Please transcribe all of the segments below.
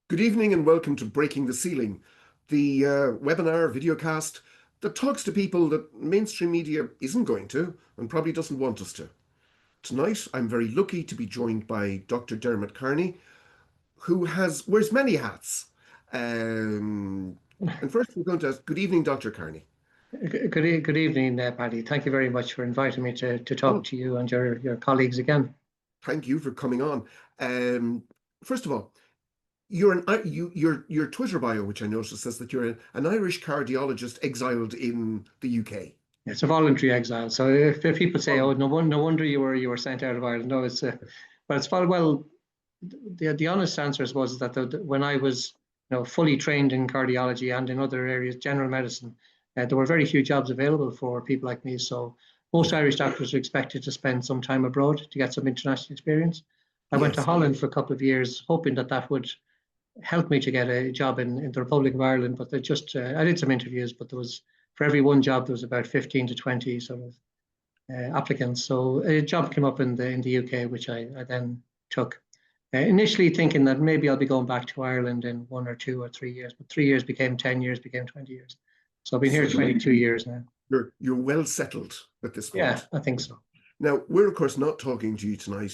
Good evening and welcome to Breaking the Ceiling, the webinar videocast that talks to people that mainstream media isn't going to and probably doesn't want us to. Tonight, I'm very lucky to be joined by Dr. Dermot Kearney, who wears many hats. And first, we're going to ask, good evening, Dr. Kearney. Good evening, Paddy. Thank you very much for inviting me to talk to you and your colleagues again. Thank you for coming on. First of all, your Twitter bio, which I noticed, says that you're an Irish cardiologist exiled in the UK. It's a voluntary exile. So if people say, "Oh, no wonder you were sent out of Ireland," no, but it's well. The honest answer was that when I was fully trained in cardiology and in other areas, general medicine, there were very few jobs available for people like me. So most Irish doctors are expected to spend some time abroad to get some international experience. I went to Holland for a couple of years, hoping that would help me to get a job in the Republic of Ireland. But I did some interviews, but for every one job, there was about 15 to 20 sort of applicants. So a job came up in the UK, which I then took. Initially thinking that maybe I'll be going back to Ireland in 1 or 2 or 3 years, but 3 years became 10 years, became 20 years. So I've been here 22 years now. You're well settled at this point. Yeah, I think so. Now, we're of course not talking to you tonight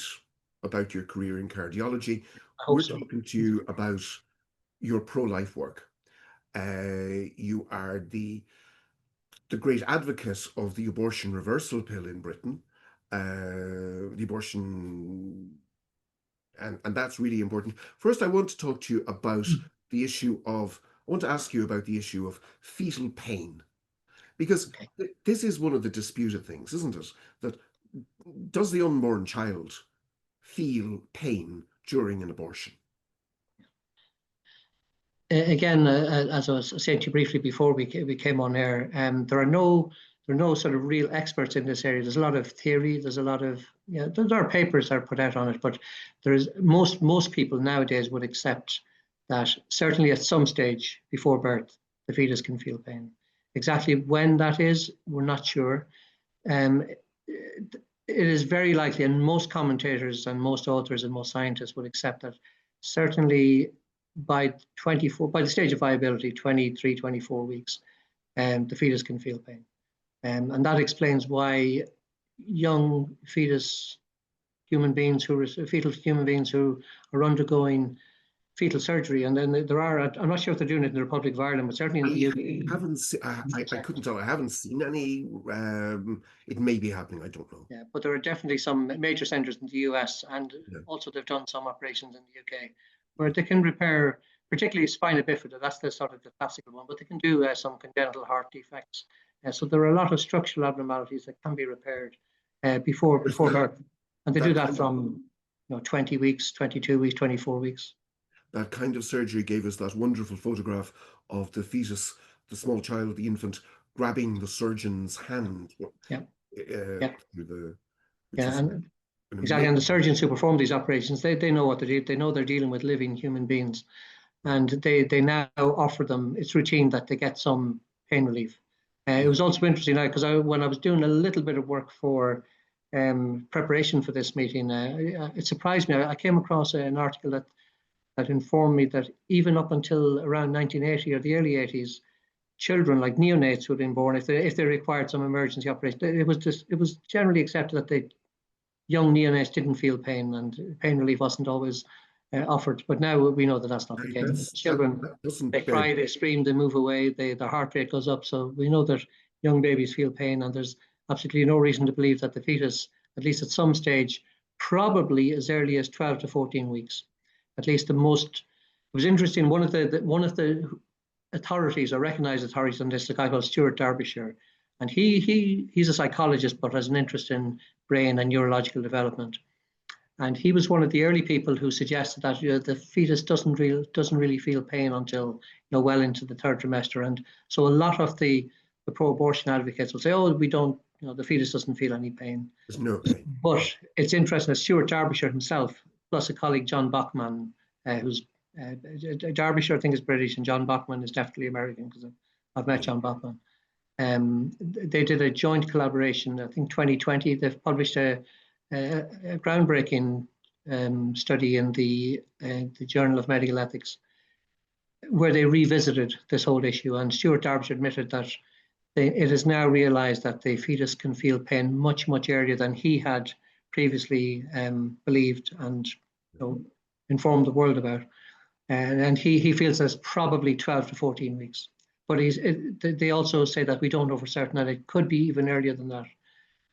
about your career in cardiology. We're talking to you about your pro-life work. You are the great advocate of the abortion reversal pill in Britain, the abortion, and that's really important. First, I want to talk to you about the issue of, I want to ask you about the issue of fetal pain, because this is one of the disputed things, isn't it? That does the unborn child feel pain during an abortion? Again, as I was saying to you briefly before we came on air, there are no sort of real experts in this area. There's a lot of theory. There's a lot of there are papers that are put out on it, but there is most people nowadays would accept that certainly at some stage before birth, the fetus can feel pain. Exactly when that is, we're not sure. It is very likely, and most commentators and most authors and most scientists would accept that certainly by the stage of viability, 23, 24 weeks, the fetus can feel pain. And that explains why young fetal human beings who are undergoing fetal surgery, and then there are, I'm not sure if they're doing it in the Republic of Ireland, but certainly in the UK. I couldn't tell. I haven't seen any. It may be happening. I don't know. Yeah, but there are definitely some major centres in the US, and also they've done some operations in the UK where they can repair, particularly spina bifida. That's the sort of the classical one, but they can do some congenital heart defects. So there are a lot of structural abnormalities that can be repaired before birth, and they do that from 20 weeks, 22 weeks, 24 weeks. That kind of surgery gave us that wonderful photograph of the fetus, the small child, the infant, grabbing the surgeon's hand. Exactly. And the surgeons who perform these operations, they know what they do. They know they're dealing with living human beings, and they now offer them. It's routine that they get some pain relief. It was also interesting now because when I was doing a little bit of work for preparation for this meeting, it surprised me. I came across an article that informed me that even up until around 1980 or the early 80s, children like neonates who had been born, if they required some emergency operation, it was generally accepted that young neonates didn't feel pain, and pain relief wasn't always offered. But now we know that that's not the case. Children, they cry, they scream, they move away, their heart rate goes up. So we know that young babies feel pain, and there's absolutely no reason to believe that the fetus, at least at some stage, probably as early as 12 to 14 weeks, at least the most. It was interesting. One of the authorities, or recognized authorities on this, a guy called Stuart Derbyshire, and he's a psychologist but has an interest in brain and neurological development. And he was one of the early people who suggested that the fetus doesn't really feel pain until well into the third trimester. And so a lot of the pro-abortion advocates will say, "Oh, we don't, the fetus doesn't feel any pain." There's no pain. But it's interesting that Stuart Derbyshire himself, plus a colleague, John Bachman, who's Derbyshire, I think, is British, and John Bachman is definitely American because I've met John Bachman. They did a joint collaboration, I think 2020. They've published a groundbreaking study in the Journal of Medical Ethics, where they revisited this whole issue, and Stuart Derbyshire admitted that it is now realised that the fetus can feel pain much, much earlier than he had previously believed and informed the world about. And he feels it's probably 12 to 14 weeks. But they also say that we don't know for certain that it could be even earlier than that.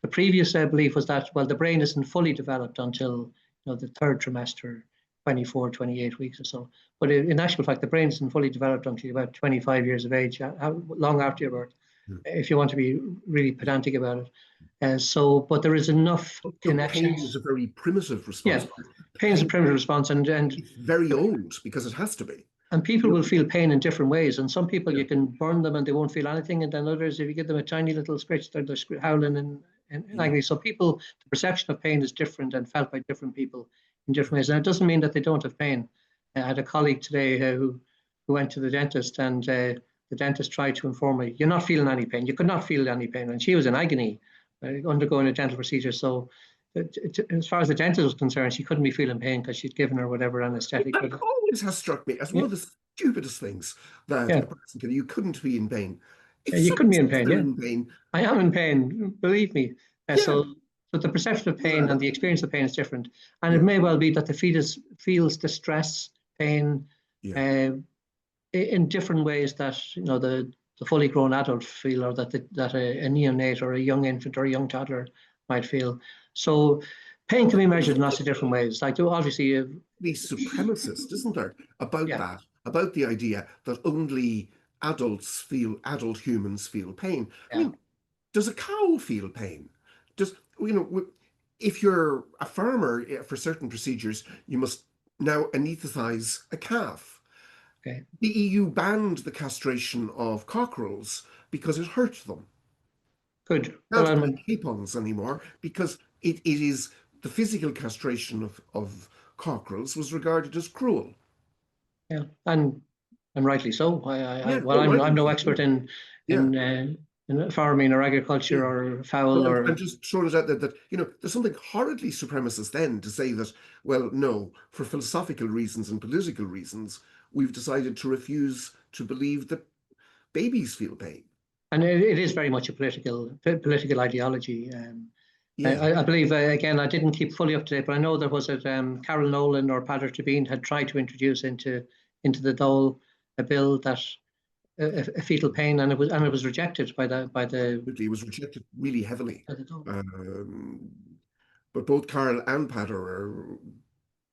The previous belief was that, well, the brain isn't fully developed until the third trimester, 24, 28 weeks or so. But in actual fact, the brain isn't fully developed until about 25 years of age, long after your birth, if you want to be really pedantic about it. But there is enough connections. Pain is a very primitive response. Yeah, pain is a primitive response, and it's very old because it has to be. And people will feel pain in different ways. And some people, you can burn them and they won't feel anything. And then others, if you give them a tiny little scratch, they're howling and agony. So the perception of pain is different and felt by different people in different ways. And it doesn't mean that they don't have pain. I had a colleague today who went to the dentist, and the dentist tried to inform me, you're not feeling any pain. You could not feel any pain. And she was in agony, undergoing a dental procedure. So as far as the dentist was concerned, she couldn't be feeling pain because she'd given her whatever anesthetic. That always has struck me as one of the stupidest things that a person can. You couldn't be in pain. You couldn't be in pain. In pain. I am in pain, believe me. So the perception of pain and the experience of pain is different. And it may well be that the fetus feels distress, pain, in different ways that the fully grown adult feel, or that a neonate or a young infant or a young toddler might feel. So pain can be measured in lots of different ways. Like, obviously, the supremacist, isn't there, about that, about the idea that only adult humans feel pain. I mean, does a cow feel pain? If you're a farmer, for certain procedures, you must now anesthetize a calf. Okay. The EU banned the castration of cockerels because it hurt them. Good. Not like capons anymore, because it is the physical castration of cockerels was regarded as cruel. Yeah, and rightly so. I'm no expert in farming or agriculture or fowl. I'm just throwing it out there that there's something horridly supremacist then to say that, well, no, for philosophical reasons and political reasons, we've decided to refuse to believe that babies feel pain. And it is very much a political ideology. I believe, again, I didn't keep fully up to date, but I know there was Carol Nolan or Padder Tabine had tried to introduce into the Dole a bill that a fetal pain, and it was rejected by the. It was rejected really heavily. But both Carol and Padder are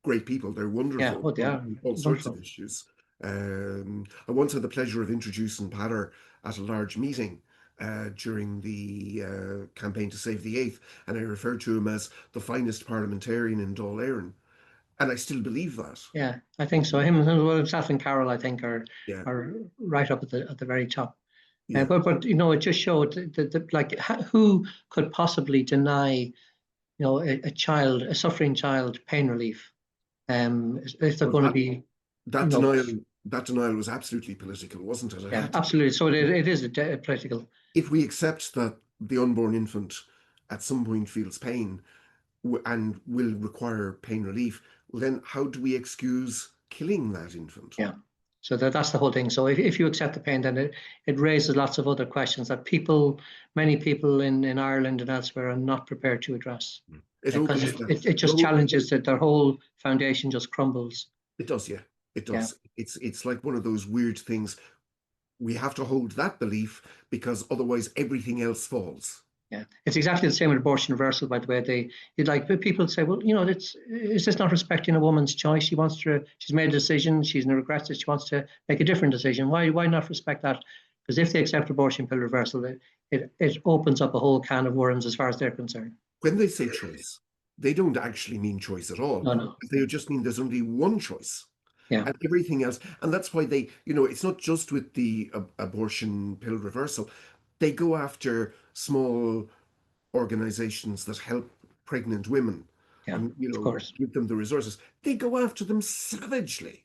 great people. They're wonderful. Yeah, they are. All sorts of issues. I once had the pleasure of introducing Padder at a large meeting during the campaign to save the eighth, and I referred to him as the finest parliamentarian in Dáil Éireann, and I still believe that. Yeah, I think so. Himself and Carol, I think, are right up at the very top. Yeah. But it just showed that who could possibly deny a suffering child pain relief if they're going to be that denial was absolutely political, wasn't it? Absolutely. So it is political. If we accept that the unborn infant at some point feels pain and will require pain relief, then how do we excuse killing that infant? Yeah. So that's the whole thing. So if you accept the pain, then it raises lots of other questions that many people in Ireland and elsewhere are not prepared to address. It just challenges that their whole foundation just crumbles. It does, yeah. It does. Yeah. It's like one of those weird things. We have to hold that belief because otherwise everything else falls. Yeah, it's exactly the same with abortion reversal, by the way. People say, well, is this not respecting a woman's choice? She's made a decision, she's regrets it, she wants to make a different decision. Why not respect that? Because if they accept abortion pill reversal, it opens up a whole can of worms as far as they're concerned. When they say choice, they don't actually mean choice at all. No. They just mean there's only one choice. Yeah. And everything else. And that's why they, it's not just with the abortion pill reversal. They go after small organizations that help pregnant women and, of course, give them the resources. They go after them savagely.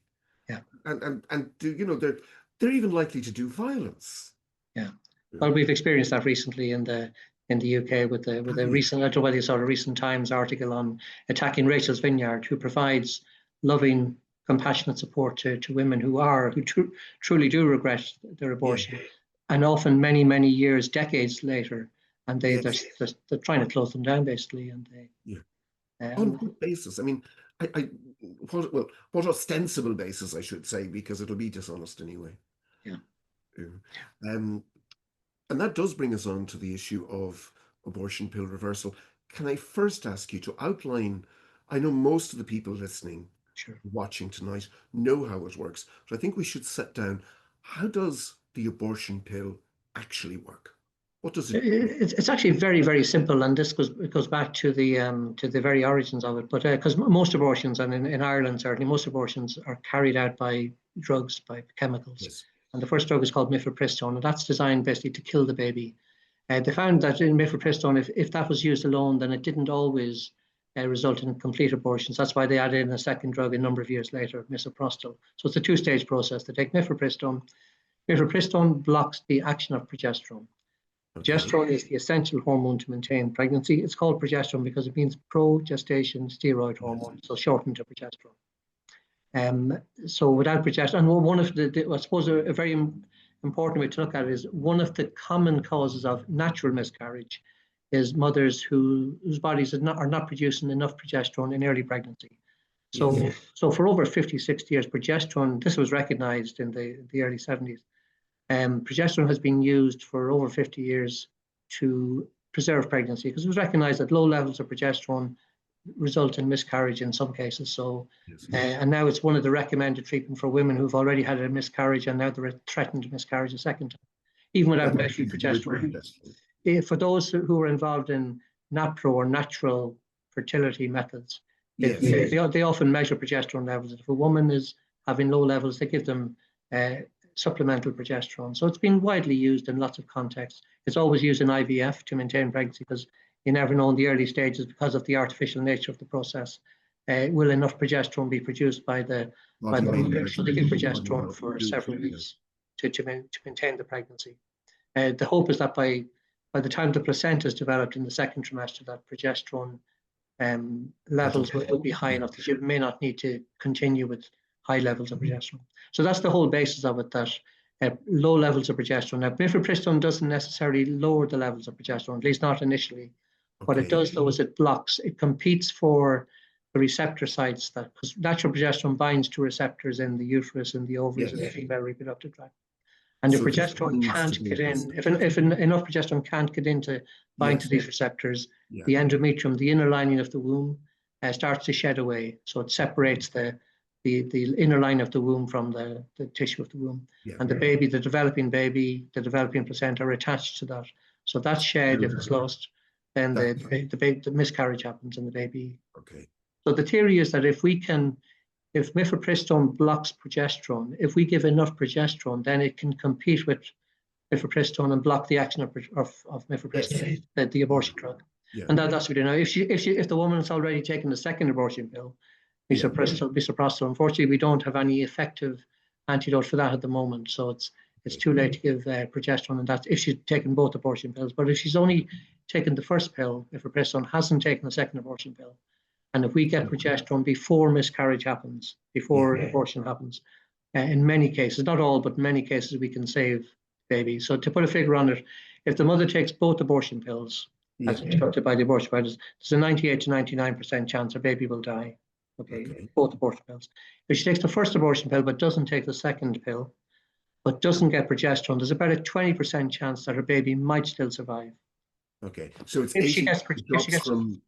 Yeah. And they're even likely to do violence. Yeah. Well, we've experienced that recently in the UK with a recent, I don't know whether you saw a recent Times article on attacking Rachel's Vineyard, who provides loving compassionate support to women who truly do regret their abortion, and often many, many years, decades later, and they're trying to close them down basically, and on what basis? I mean, what ostensible basis, I should say, because it'll be dishonest anyway. Yeah. And that does bring us on to the issue of abortion pill reversal. Can I first ask you to outline? I know most of the people listening, watching tonight, know how it works, but I think we should set down, how does the abortion pill actually work? What does it do? It's actually very, very simple, and this goes back to the very origins of it. But because most abortions, and in Ireland certainly, most abortions are carried out by drugs, by chemicals. Yes. And the first drug is called mifepristone, and that's designed basically to kill the baby. They found that in mifepristone, if that was used alone, then it didn't always result in complete abortions. That's why they added in a second drug a number of years later, misoprostol. So it's a two-stage process. They take mifepristone. Mifepristone blocks the action of progesterone. Progesterone is the essential hormone to maintain pregnancy. It's called progesterone because it means pro-gestation steroid hormone, so shortened to progesterone. So without progesterone, and one of I suppose a very important way to look at it is one of the common causes of natural miscarriage is mothers whose bodies are not producing enough progesterone in early pregnancy. So for over 50, 60 years, progesterone, this was recognized in the early 70s. Progesterone has been used for over 50 years to preserve pregnancy because it was recognized that low levels of progesterone result in miscarriage in some cases. So, and now it's one of the recommended treatment for women who've already had a miscarriage and now they're threatened to miscarriage a second time, even without measuring progesterone. For those who are involved in NAPRO or natural fertility methods, they often measure progesterone levels. If a woman is having low levels, they give them supplemental progesterone. So it's been widely used in lots of contexts. It's always used in IVF to maintain pregnancy because you never know in the early stages, because of the artificial nature of the process, will enough progesterone be produced by the mother? So they give progesterone for several weeks to maintain the pregnancy. The hope is that by the time the placenta is developed in the second trimester, that progesterone levels will be high enough that you may not need to continue with high levels of progesterone. So that's the whole basis of it, that low levels of progesterone. Now, mifepristone doesn't necessarily lower the levels of progesterone, at least not initially. What it does, though, is it competes for the receptor sites, because natural progesterone binds to receptors in the uterus and the ovaries and the female reproductive tract. And if progesterone can't get in, if enough progesterone can't get in to bind to these receptors, the endometrium, the inner lining of the womb, starts to shed away. So it separates the inner line of the womb from the tissue of the womb. And the baby, the developing placenta are attached to that. So that's shed, if it's lost, then the miscarriage happens in the baby. So the theory is that if mifepristone blocks progesterone, if we give enough progesterone, then it can compete with mifepristone and block the action of mifepristone, the abortion drug. And that's what we do now. If the woman has already taken the second abortion pill, misoprostol, unfortunately, we don't have any effective antidote for that at the moment. So it's too late to give progesterone, and that's if she's taken both abortion pills. But if she's only taken the first pill, mifepristone, hasn't taken the second abortion pill, and if we get progesterone before miscarriage happens, before abortion happens, in many cases, not all, but in many cases, we can save babies. So to put a figure on it, if the mother takes both abortion pills, as instructed by the abortion providers, there's a 98 to 99% chance her baby will die. Both abortion pills. If she takes the first abortion pill but doesn't take the second pill, but doesn't get progesterone, there's about a 20% chance that her baby might still survive. So it's 80%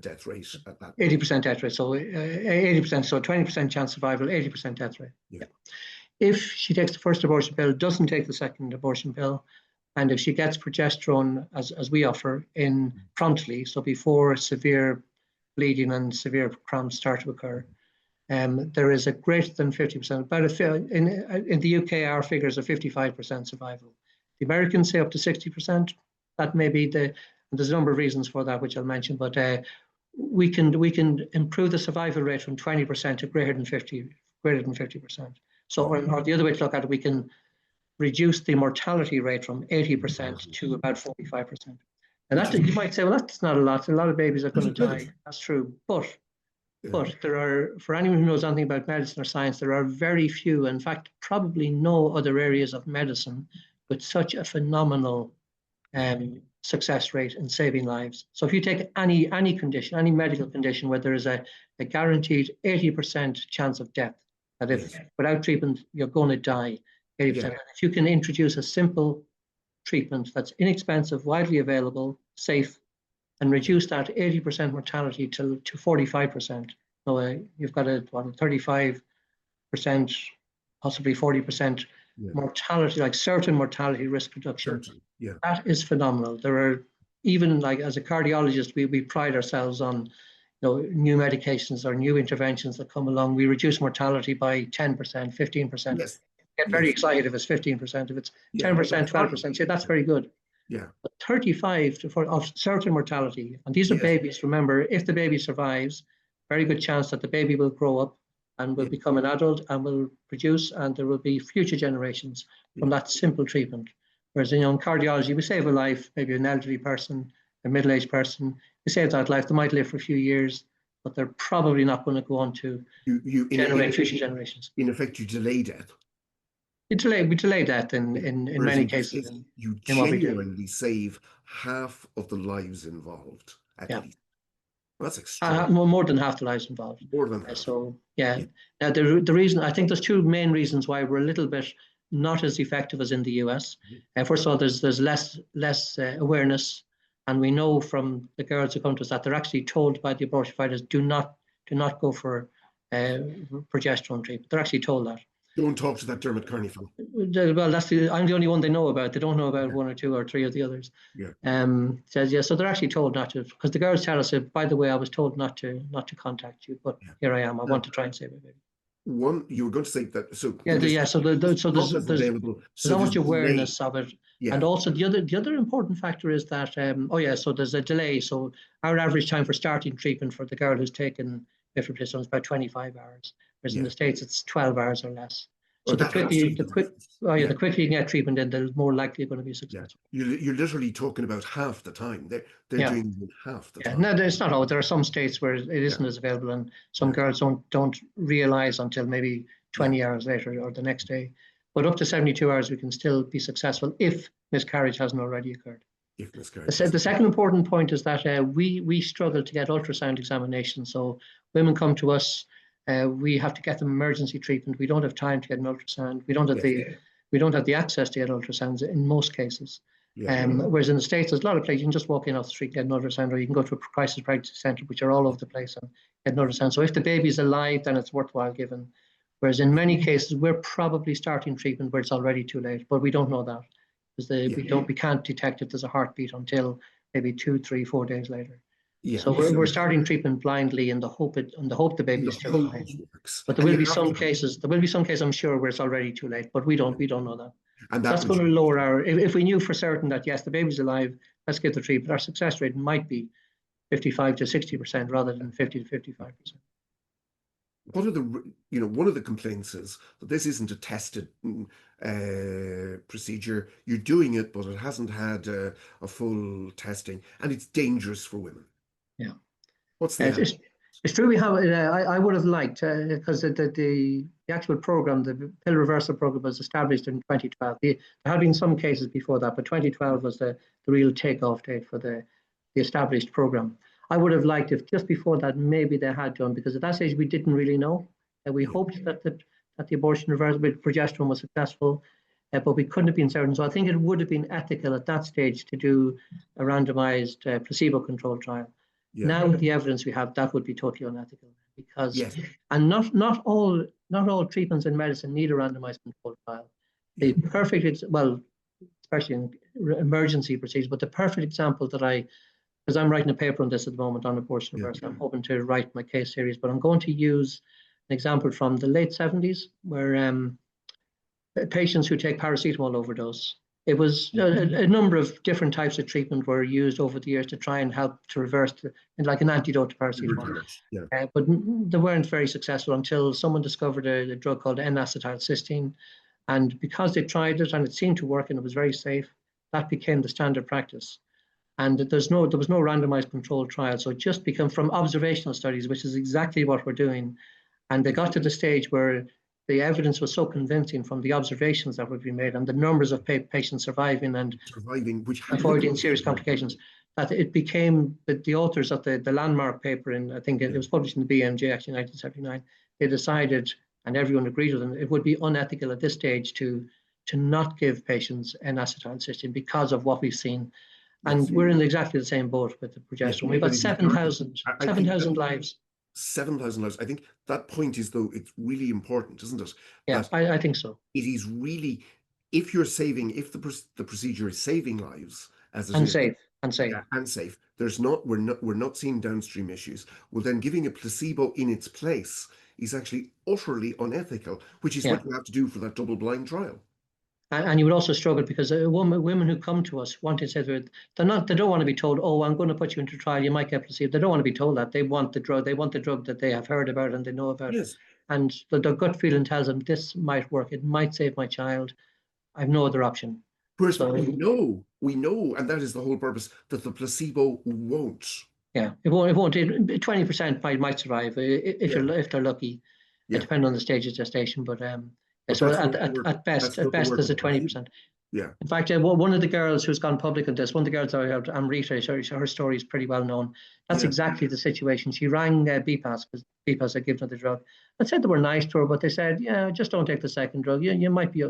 death rate at that point. 80% death rate. So 80%, so 20% chance survival, 80% death rate. If she takes the first abortion pill, doesn't take the second abortion pill, and if she gets progesterone as we offer in promptly, so before severe bleeding and severe cramps start to occur, there is a greater than 50%. In the UK, our figures are 55% survival. The Americans say up to 60%. That may be there's a number of reasons for that, which I'll mention, but we can improve the survival rate from 20% to greater than 50%. So, or the other way to look at it, we can reduce the mortality rate from 80% to about 45%. And that, you might say, well, that's not a lot. A lot of babies are going to die. That's true. But But there are, for anyone who knows anything about medicine or science, there are very few, in fact, probably no other areas of medicine with such a phenomenal success rate in saving lives. So if you take any condition, any medical condition where there is a guaranteed 80% chance of death, that if without treatment you're going to die, 80%. If you can introduce a simple treatment that's inexpensive, widely available, safe, and reduce that 80% mortality to 45%. So you've got a 35%, possibly 40% mortality, like certain mortality risk reduction. That is phenomenal. There are, even like as a cardiologist, we pride ourselves on new medications or new interventions that come along. We reduce mortality by 10%, 15%. Yes. Get very excited if it's 15%. If it's 10%, 12%, say that's very good. But 35 to 40 of certain mortality, and these are babies. Remember, if the baby survives, very good chance that the baby will grow up and will become an adult and will produce, and there will be future generations from that simple treatment. Whereas in cardiology, we save a life, maybe an elderly person, a middle-aged person, we save that life. They might live for a few years, but they're probably not going to go on to generate future generations. In effect, you delay death. We delay death in many cases. You genuinely save half of the lives involved, at least. That's extraordinary. More than half the lives involved. More than half. So, Now, the reason, I think there's two main reasons why we're a little bit not as effective as in the US. First of all, there's less awareness. And we know from the girls who come to us that they're actually told by the abortion providers, do not go for progesterone treatment. They're actually told that. Don't talk to that Dermot Kearney fellow. Well, I'm the only one they know about. They don't know about one or two or three of the others. So they're actually told not to, because the girls tell us, by the way, I was told not to contact you, but here I am. I want to try and save my baby. You were going to say that. So there's so much awareness of it. And also the other important factor is that so there's a delay. So our average time for starting treatment for the girl who's taken mifepristone is about 25 hours. Whereas in the States, it's 12 hours or less. So the quicker you can get treatment in, the more likely you're going to be successful. You're literally talking about half the time. They're doing half the time. No, it's not all. There are some states where it isn't as available, and some girls don't realize until maybe 20 hours later or the next day. But up to 72 hours, we can still be successful if miscarriage hasn't already occurred. The second important point is that we struggle to get ultrasound examinations. So women come to us. We have to get them emergency treatment. We don't have time to get an ultrasound. We don't have the access to get ultrasounds in most cases. Whereas in the States, there's a lot of places you can just walk in off the street, get an ultrasound, or you can go to a crisis pregnancy center, which are all over the place, and get an ultrasound. So if the baby's alive, then it's worthwhile given. Whereas in many cases, we're probably starting treatment where it's already too late, but we don't know that because we can't detect if there's a heartbeat until maybe 2, 3, 4 days later. So we're starting treatment blindly in the hope the baby is still alive. But there will be some cases. I'm sure, where it's already too late. But we don't know that. And that's going to lower our. If we knew for certain that yes, the baby's alive, let's get the treatment. Our success rate might be 55 to 60% rather than 50 to 55%. One of the complaints is that this isn't a tested procedure. You're doing it, but it hasn't had a full testing, and it's dangerous for women. What's that? It's true. We have. I would have liked because the actual program, the pill reversal program, was established in 2012. There had been some cases before that, but 2012 was the real takeoff date for the established program. I would have liked if just before that maybe they had done, because at that stage we didn't really know. We hoped that the abortion reversal with progesterone was successful, but we couldn't have been certain. So I think it would have been ethical at that stage to do a randomized placebo-controlled trial. Now with the evidence we have, that would be totally unethical, because and not all treatments in medicine need a randomized controlled trial. The perfect, especially in emergency procedures, but the perfect example that because I'm writing a paper on this at the moment on abortion reversal, I'm hoping to write my case series, but I'm going to use an example from the late 70s where patients who take paracetamol overdose. It was a number of different types of treatment were used over the years to try and help to reverse, like an antidote to paracetamol. But they weren't very successful until someone discovered a drug called N-acetylcysteine. And because they tried it and it seemed to work and it was very safe, that became the standard practice. And there was no randomized controlled trial. So it just became from observational studies, which is exactly what we're doing. And they got to the stage where the evidence was so convincing from the observations that would be made and the numbers of patients surviving and which avoiding serious complications, that it became the authors of the landmark paper, and I think it was published in the BMJ actually in 1979. They decided, and everyone agreed with them, it would be unethical at this stage to not give patients an acetylcysteine because of what we've seen. And we're in exactly the same boat with the progesterone. We've got 7,000 lives. 7,000 lives. I think that point is, though, it's really important, isn't it? Yeah, I think so. It is really, if the procedure is saving lives, as it and is, safe, and safe, we're not seeing downstream issues. Well, then giving a placebo in its place is actually utterly unethical, which is what you have to do for that double-blind trial. And you would also struggle because women who come to us want to say they don't want to be told, oh, I'm going to put you into trial, you might get placebo. They don't want to be told that. They want the drug. They want the drug that they have heard about and they know about. Yes. And the gut feeling tells them this might work. It might save my child. I have no other option. Whereas we know, and that is the whole purpose, that the placebo won't. Yeah, it won't. 20% might survive if they're lucky. It depends on the stage of gestation, but so at best there's a 20%. Yeah. In fact, one of the girls who's gone public on this, one of the girls I helped, Amrita, her story is pretty well known. That's exactly the situation. She rang BPAS, because BPAS had given her the drug, and said they were nice to her, but they said, yeah, just don't take the second drug. It might be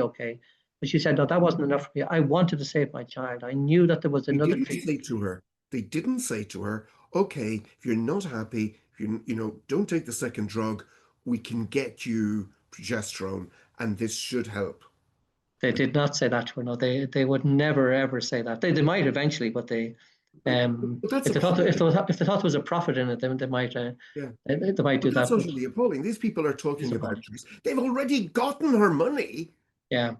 okay. But she said, no, that wasn't enough for me. I wanted to save my child. I knew that there was another treatment. They didn't say to her, okay, if you're not happy, if you don't take the second drug, we can get you progesterone, and this should help. They did not say that to her. No, they would never ever say that. They might eventually, but they if they thought there was a profit in it, they might do that. That's utterly appalling. These people are talking about this. They've already gotten her money. Yeah.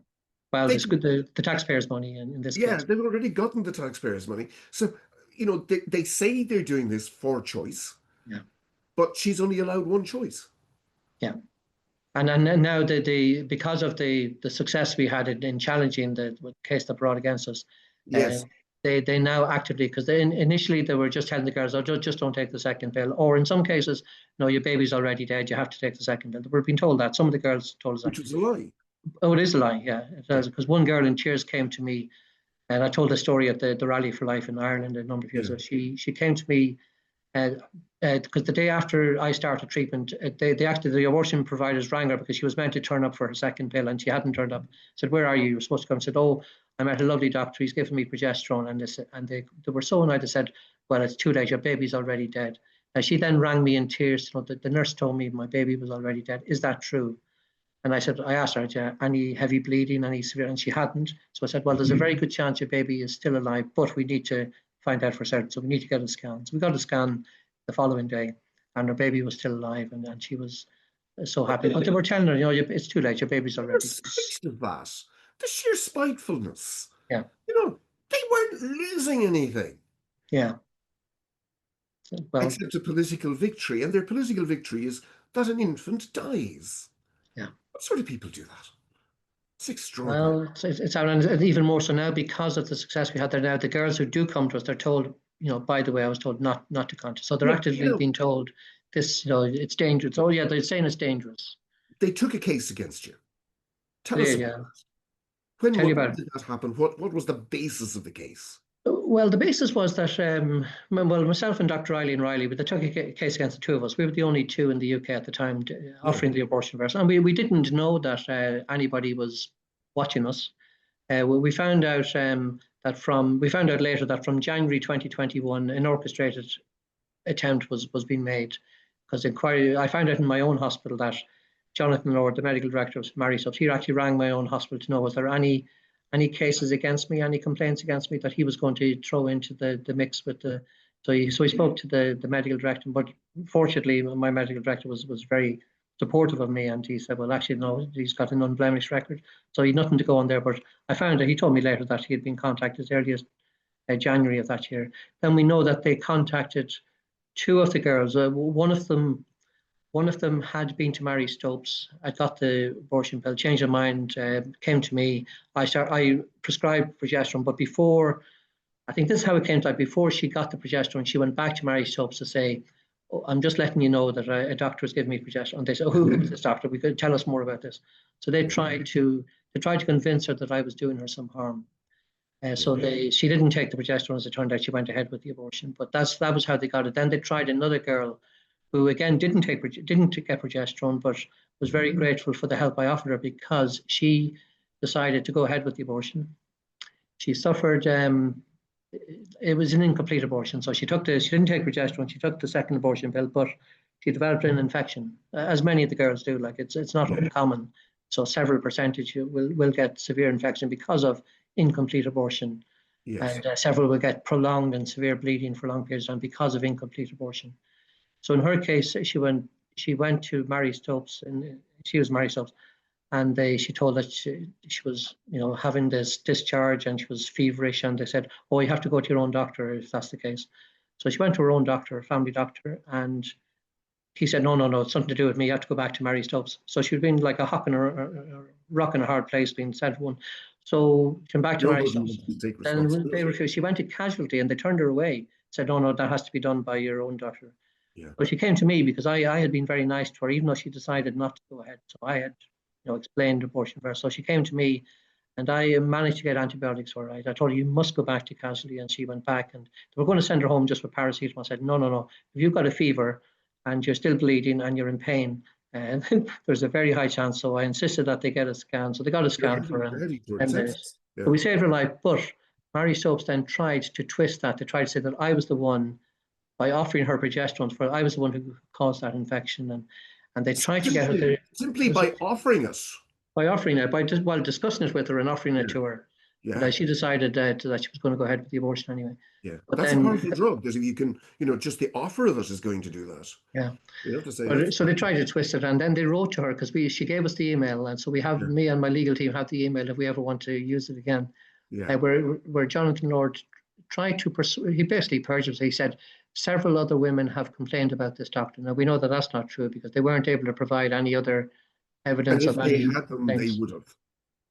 Well, it's good the taxpayers' money in this case. Yeah, they've already gotten the taxpayers' money. So, they say they're doing this for choice. Yeah. But she's only allowed one choice. Yeah. And now because of the success we had in challenging the case that brought against us, yes, they now actively, because initially they were just telling the girls, oh, just don't take the second pill, or in some cases, no, your baby's already dead, you have to take the second pill. We're being told that. Some of the girls told us that. Which is a lie. Oh, it is a lie. Yeah, it is. Because one girl in tears came to me, and I told the story at the Rally for Life in Ireland a number of years ago. She came to me. Because the day after I started treatment, the abortion providers rang her because she was meant to turn up for her second pill and she hadn't turned up. Said, where are you? You're supposed to come. Said, oh, I met a lovely doctor. He's given me progesterone. And they were so annoyed. They said, well, it's too late. Your baby's already dead. And she then rang me in tears. The nurse told me my baby was already dead. Is that true? And I asked her, any heavy bleeding, any severe? And she hadn't. So I said, well, there's a very good chance your baby is still alive, but we need to find out for certain. So we need to get a scan. So we got a scan the following day, and her baby was still alive, and she was so happy. But they were telling her, it's too late. Your baby's already. The sheer spitefulness. Yeah. They weren't losing anything. Yeah. Well, except a political victory, and their political victory is that an infant dies. Yeah. What sort of people do that? It's extraordinary. Well, it's and even more so now because of the success we had there. Now the girls who do come to us, they're told, by the way, I was told not to contact. So they're actively being told this, it's dangerous. Oh yeah, they're saying it's dangerous. They took a case against you. Tell us about that. When did that happen? What was the basis of the case? Well, the basis was that, myself and Dr. Riley, they took a case against the two of us. We were the only two in the UK at the time offering the abortion version. And we didn't know that anybody was watching us. We found out later that from January 2021, an orchestrated attempt was being made. Because I found out in my own hospital that Jonathan Lord, the medical director of Mary Subs, he actually rang my own hospital to know was there any cases against me, any complaints against me that he was going to throw into the mix with the. So he spoke to the medical director, but fortunately my medical director was very supportive of me, and he said, well, actually no, he's got an unblemished record, so he had nothing to go on there. But I found that he told me later that he had been contacted as early as January of that year. Then we know that they contacted two of the girls. One of them had been to Mary Stopes. I got the abortion pill, changed her mind, came to me. I prescribed progesterone, but before I think this is how it came to. Before she got the progesterone, she went back to Mary Stopes to say, oh, I'm just letting you know that a doctor has given me progesterone. They said, oh, who is this doctor? We could tell us more about this. So they tried to convince her that I was doing her some harm. She didn't take the progesterone. As it turned out, she went ahead with the abortion. But that was how they got it. Then they tried another girl who again didn't get progesterone, but was very grateful for the help I offered her, because she decided to go ahead with the abortion. She suffered. It was an incomplete abortion, so she didn't take progesterone. She took the second abortion pill, but she developed an infection, as many of the girls do. Like it's not uncommon. So several percentage will get severe infection because of incomplete abortion. Yes. And several will get prolonged and severe bleeding for long periods of time because of incomplete abortion. So in her case, she went to Mary Stopes, and she was Mary Stopes, and she told that she was, having this discharge and she was feverish, and they said, oh, you have to go to your own doctor if that's the case. So she went to her own doctor, family doctor, and he said, no, it's something to do with me. You have to go back to Mary Stopes. So she'd been like a rock in a hard place, being sent one. So she came back to Mary Stopes. Then they refused. She went to Casualty, and they turned her away. Said, no, that has to be done by your own doctor. Yeah. But she came to me because I had been very nice to her, even though she decided not to go ahead. So I had, explained abortion for her. So she came to me, and I managed to get antibiotics for her. I told her, you must go back to Casualty, and she went back, and they were going to send her home just with paracetamol. I said, no. If you've got a fever and you're still bleeding and you're in pain, there's a very high chance. So I insisted that they get a scan. So they got a scan for her. So we saved her life. But Mary Stopes then tried to twist that. They tried to say that I was the one, by offering her progesterone, I was the one who caused that infection. And they tried to get her to... Simply by offering us. By offering it, while discussing it with her and offering it to her. Yeah. But she decided that she was going to go ahead with the abortion anyway. Yeah, but that's a powerful drug. Because if you can, just the offer of it is going to do that. Yeah. You have to say. So they tried to twist it, and then they wrote to her, because she gave us the email, and so we have me and my legal team have the email if we ever want to use it again. Yeah. Where Jonathan Lord tried to pursue. He basically purged us. He said several other women have complained about this doctor. Now we know that that's not true, because they weren't able to provide any other evidence of any. If they had them, they would have.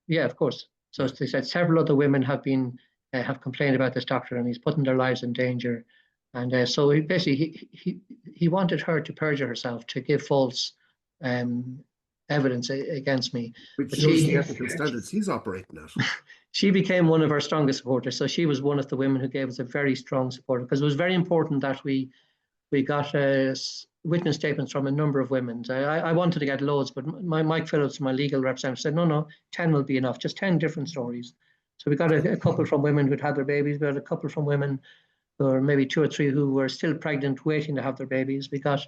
Yeah, of course. So they said several other women have complained about this doctor, and he's putting their lives in danger. And so he basically he wanted her to perjure herself, to give false evidence against me. Which shows the ethical standards he's operating at. She became one of our strongest supporters. So she was one of the women who gave us a very strong support, because it was very important that we got witness statements from a number of women. I wanted to get loads, but Mike Phillips, my legal representative, said, no, 10 will be enough, just 10 different stories. So we got a couple from women who'd had their babies. We got a couple from women, or maybe 2 or 3 who were still pregnant, waiting to have their babies. We got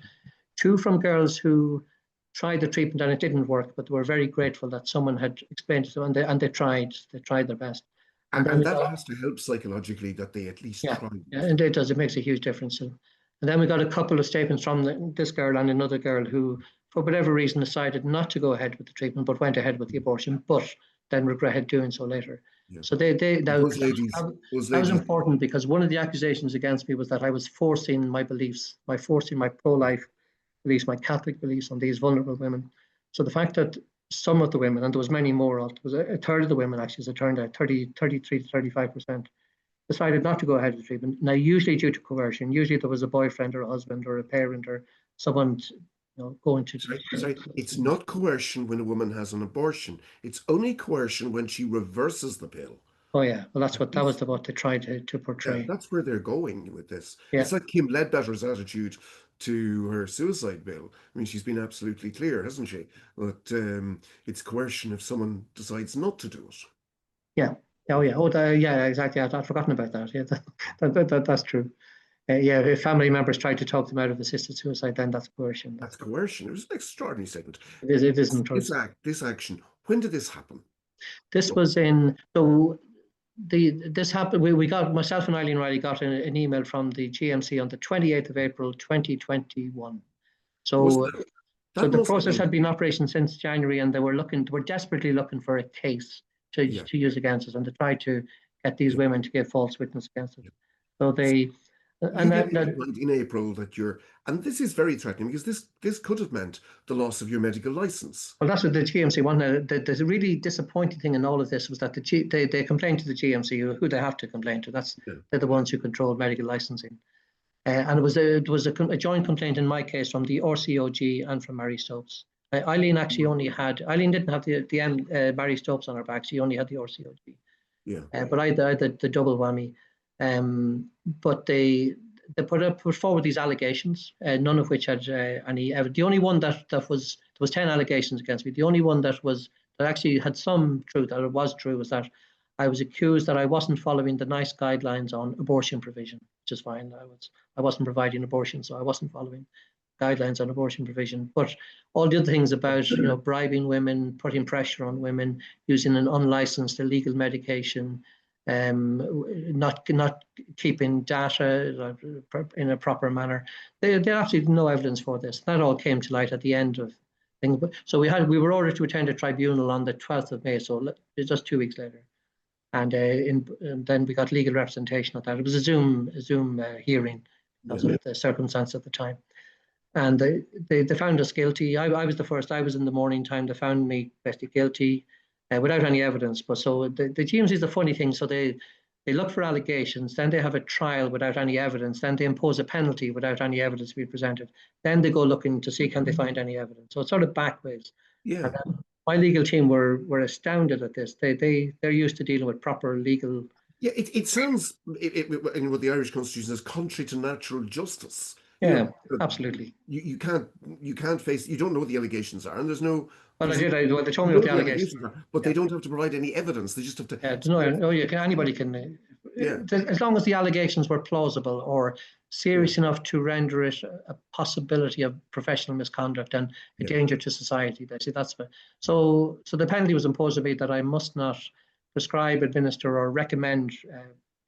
2 from girls who tried the treatment and it didn't work, but they were very grateful that someone had explained it to them, and they tried their best. And that has to help psychologically, that they at least tried. Yeah, and it does. It makes a huge difference. And then we got a couple of statements from this girl and another girl who, for whatever reason, decided not to go ahead with the treatment, but went ahead with the abortion, but then regretted doing so later. Yeah. So that was important, because one of the accusations against me was that I was forcing my beliefs, forcing my pro-life beliefs, my Catholic beliefs on these vulnerable women. So the fact that some of the women, and there was many more, it was a third of the women actually, as it turned out, 33 to 35%, decided not to go ahead with the treatment. Now, usually due to coercion, usually there was a boyfriend or a husband or a parent or someone going to... Sorry, it's not coercion when a woman has an abortion. It's only coercion when she reverses the pill. Oh yeah, well that was what they tried to portray. Yeah, that's where they're going with this. Yeah. It's like Kim Ledbetter's attitude to her suicide bill. I mean, she's been absolutely clear, hasn't she? But it's coercion if someone decides not to do it. Yeah. Oh yeah. Yeah. Exactly. I'd forgotten about that. Yeah, that's true. Yeah, if family members tried to talk them out of assisted suicide, then that's coercion. That's coercion. It was an extraordinary statement. It isn't. This action. When did this happen? This was in this happened. We got, myself and Eileen Riley got an email from the GMC on the 28th of April 2021. So the process had been in operation since January, and they were desperately looking for a case to use against us, and they tried to get these women to give false witness against us. So You get notified in April that you're, and this is very threatening because this could have meant the loss of your medical license. Well, that's what the GMC wanted. The really disappointing thing in all of this was that they complained to the GMC, who they have to complain to. They're the ones who control medical licensing. And it was a joint complaint in my case from the RCOG and from Mary Stopes. Eileen actually Eileen didn't have the Mary Stopes on her back. She only had the RCOG. Yeah. But I had the double whammy. But they put forward these allegations, none of which had any evidence. The only one that there was 10 allegations against me. The only one that actually had some truth, that it was true, was that I was accused that I wasn't following the NICE guidelines on abortion provision, which is fine. I wasn't providing abortion, so I wasn't following guidelines on abortion provision. But all the other things about bribing women, putting pressure on women, using an unlicensed illegal medication, not keeping data in a proper manner, they had absolutely no evidence for this. That all came to light at the end of things. So we were ordered to attend a tribunal on the 12th of May, so just 2 weeks later. And then we got legal representation of that. It was a Zoom hearing because of the circumstance at the time. And they found us guilty. I was the first. I was in the morning time. They found me basically guilty without any evidence. But so the GMC is a funny thing. So they look for allegations. Then they have a trial without any evidence. Then they impose a penalty without any evidence to be presented. Then they go looking to see can they find any evidence. So it's sort of backwards. Yeah. My legal team were astounded at this. They're used to dealing with proper legal. Yeah, it sounds in what the Irish Constitution says, contrary to natural justice. Yeah, absolutely. You can't face. You don't know what the allegations are, and there's no. Well, they told me what the allegations are, but they don't have to provide any evidence. They just have to. Anybody can. As long as the allegations were plausible or serious enough to render it a possibility of professional misconduct and a danger to society. So the penalty was imposed on me that I must not prescribe, administer, or recommend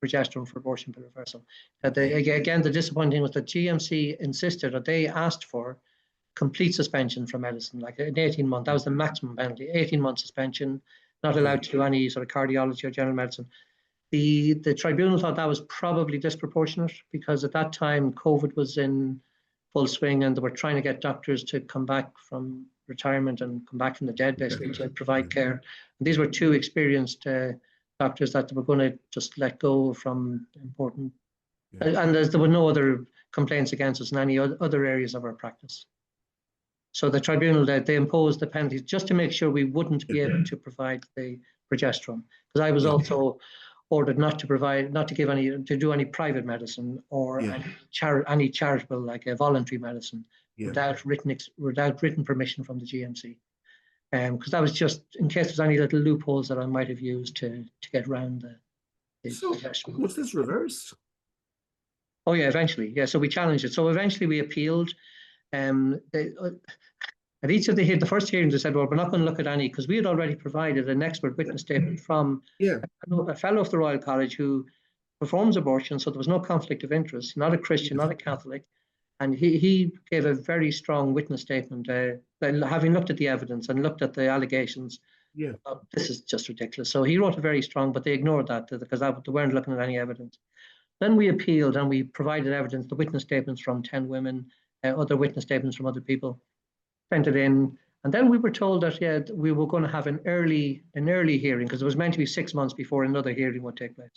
progesterone for abortion pill reversal. Again, the disappointing thing was that GMC insisted that they asked for complete suspension from medicine, like an 18-month. That was the maximum penalty, 18-month suspension, not allowed to do any sort of cardiology or general medicine. The tribunal thought that was probably disproportionate because at that time COVID was in full swing and they were trying to get doctors to come back from retirement and come back from the dead basically to provide care. And these were two experienced doctors that were going to just let go from important, and there were no other complaints against us in any other areas of our practice. So the tribunal, they imposed the penalties just to make sure we wouldn't be able to provide the progesterone, because I was also ordered not to do any private medicine or any charitable, like a voluntary medicine, without written permission from the GMC. Because that was just in case there's any little loopholes that I might have used to get around the So was this reversed? Oh yeah, eventually. Yeah, so we challenged it. So eventually we appealed. At each of the first hearings, they said, well, we're not going to look at any, because we had already provided an expert witness statement from a fellow of the Royal College who performs abortion, so there was no conflict of interest, not a Christian, not a Catholic. And he gave a very strong witness statement, having looked at the evidence and looked at the allegations. Yeah, this is just ridiculous. So he wrote a very strong, but they ignored that because they weren't looking at any evidence. Then we appealed and we provided evidence, the witness statements from 10 women, other witness statements from other people, sent it in. And then we were told that, we were going to have an early hearing, because it was meant to be 6 months before another hearing would take place.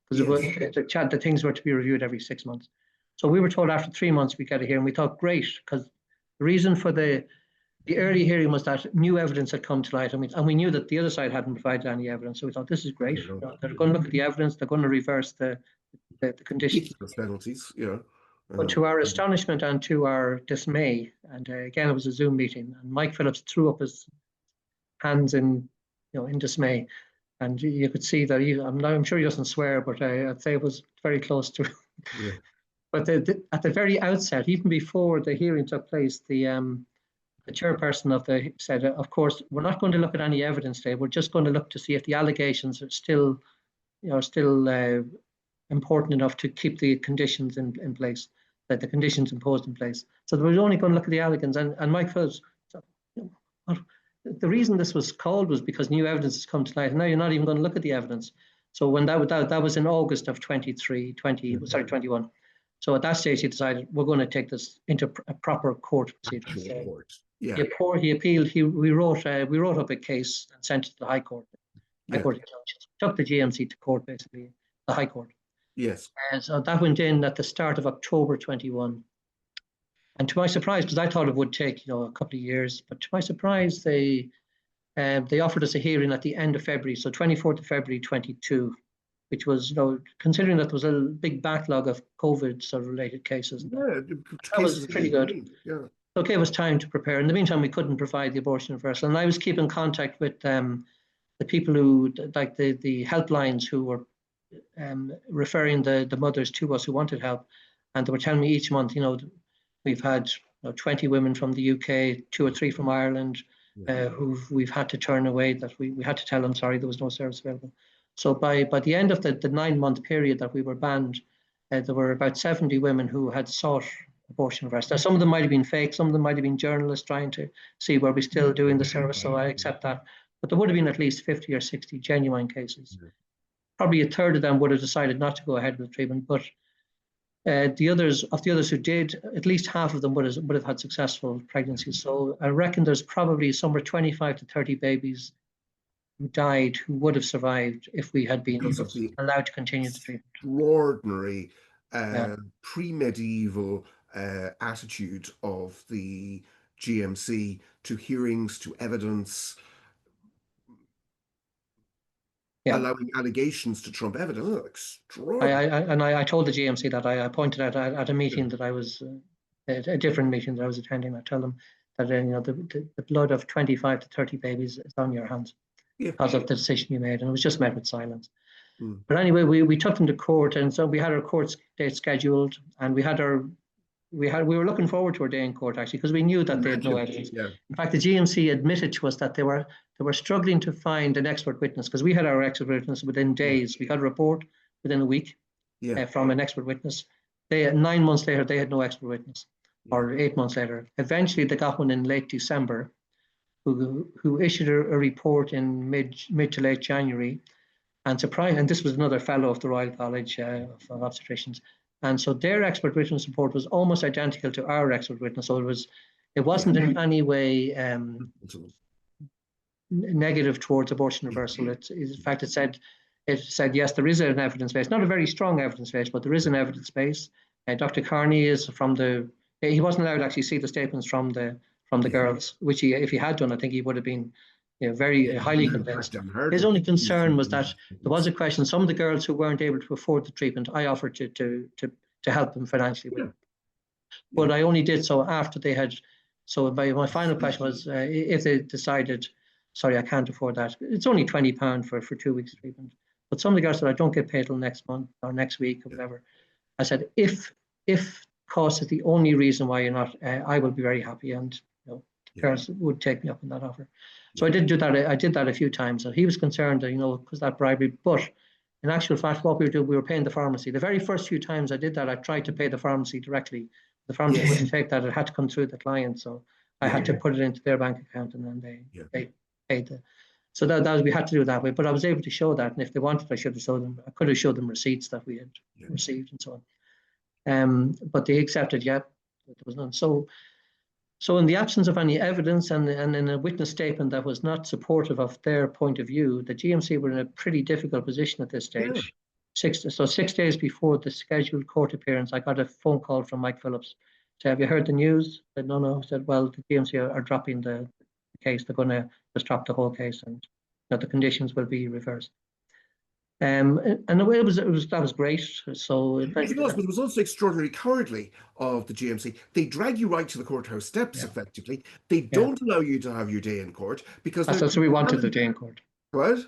Because the things were to be reviewed every 6 months. So we were told after 3 months we get a hearing. We thought, great, because the reason for the early hearing was that new evidence had come to light. And we knew that the other side hadn't provided any evidence. So we thought, this is great. They're going to look at the evidence. They're going to reverse the conditions. Penalties, But to our astonishment and to our dismay, and again, it was a Zoom meeting, and Mike Phillips threw up his hands in dismay. And you could see that I'm sure he doesn't swear, but I'd say it was very close to. Yeah. But at the very outset, even before the hearing took place, the chairperson said, of course, we're not going to look at any evidence today. We're just going to look to see if the allegations are still important enough to keep the conditions in place, that the conditions imposed in place. So they were only going to look at the allegations. And Mike Phillips, the reason this was called was because new evidence has come to light. And now you're not even going to look at the evidence. So when that was in August of 21. So at that stage, he decided we're going to take this into a proper court proceeding. Court. Yeah. He appealed. We wrote up a case and sent it to the High Court. High Court injunctions. Took the GMC to court, basically, the High Court. Yes. And so that went in at the start of October 21. And to my surprise, because I thought it would take, a couple of years, but to my surprise, they offered us a hearing at the end of February, so 24th of February 22, which was, considering that there was a big backlog of COVID sort of related cases. Yeah, that was pretty good. Yeah. So it gave us time to prepare. In the meantime, we couldn't provide the abortion reversal, and I was keeping contact with the people who, like the helplines, who were referring the mothers to us who wanted help, and they were telling me each month, we've had 20 women from the UK, 2 or 3 from Ireland, who we've had to turn away, that we had to tell them, sorry, there was no service available. So by the end of the 9-month period that we were banned, there were about 70 women who had sought abortion reversal. Now, some of them might have been fake, some of them might have been journalists trying to see were we still doing the service, so I accept that. But there would have been at least 50 or 60 genuine cases. Probably a third of them would have decided not to go ahead with the treatment, but the others who did, at least half of them would have had successful pregnancies. So I reckon there's probably somewhere 25 to 30 babies who died who would have survived if we had been allowed to continue the treatment. Extraordinary pre-medieval attitude of the GMC to hearings, to evidence, allowing allegations to trump evidence. Extraordinary. I told the GMC that I pointed out at a meeting that I was, a different meeting that I was attending. I tell them that the blood of 25 to 30 babies is on your hands because of the decision you made, and it was just met with silence. But anyway, we took them to court, and so we had our court date scheduled, and we were looking forward to our day in court, actually, because we knew that they had no evidence. In fact, the GMC admitted to us that they were struggling to find an expert witness, because we had our expert witness within days. We got a report within a week from an expert witness. 9 months later, they had no expert witness, or 8 months later. Eventually, they got one in late December, who issued a report in mid to late January. And this was another fellow of the Royal College of Obstetricians. And so their expert witness report was almost identical to our expert witness. So it wasn't in any way negative towards abortion reversal. In fact, it said yes, there is an evidence base, not a very strong evidence base, but there is an evidence base. Dr. Kearney is he wasn't allowed to actually see the statements from the girls, which if he had done, I think he would have been very highly convinced. His only concern was that there was a question. Some of the girls who weren't able to afford the treatment, I offered to help them financially with. But I only did so after they had. So my final question was, if they decided, sorry, I can't afford that. It's only £20 for 2 weeks treatment. But some of the girls said, I don't get paid till next month or next week or whatever. I said, if cost is the only reason why you're not, I will be very happy, and girls would take me up on that offer. So I did do that. I did that a few times. So he was concerned, because that bribery. But in actual fact, what we were doing, we were paying the pharmacy. The very first few times I did that, I tried to pay the pharmacy directly. The pharmacy wouldn't take that. It had to come through the client. So I had to put it into their bank account, and then they paid the. So that was, we had to do it that way. But I was able to show that, and if they wanted, I should have showed them. I could have showed them receipts that we had received and so on. But they accepted, there was none. So in the absence of any evidence and in a witness statement that was not supportive of their point of view, the GMC were in a pretty difficult position at this stage. 6 days before the scheduled court appearance, I got a phone call from Mike Phillips. Said, have you heard the news? I said, no. I said, well, the GMC are dropping the case. They're going to just drop the whole case, and the conditions will be reversed. And the way that was great. So but it was also extraordinarily cowardly of the GMC. They drag you right to the courthouse steps. Effectively, they don't allow you to have your day in court because so we wanted the day in court. What?